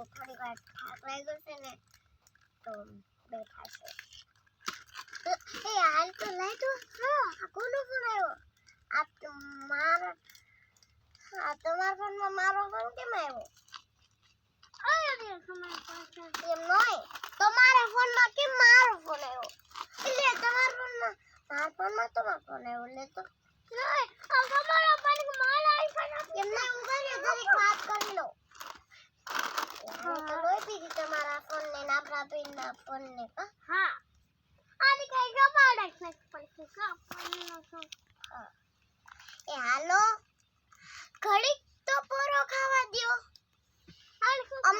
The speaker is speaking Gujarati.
થોડી વાર થાક લાગ્યો છે ને તો બેઠા છે. એ હાલ તો લઈ તો હા કોનો ફોન આવ્યો? આ તમારા ફોનમાં મારો ફોન કેમ આવ્યો? એમ નહીં તમારા ફોનમાં કેમ મારો ફોન આવ્યો? એટલે તમારા ફોનમાં મારા ફોનમાં તમારો ફોન આવ્યો એટલે તો નહીં તમારો ફોન મારા આઈફોન એમ નહીં હું કરી જરીક વાત કરી લો. હું તો લોહી પીધી તમારા ફોન ને આપણા બેનના ફોન ને. હા આની કઈ ગમાડ જ નથી પડતી હા. એ હાલો ઘડીક તો પોરો ખાવા દ્યો. અમે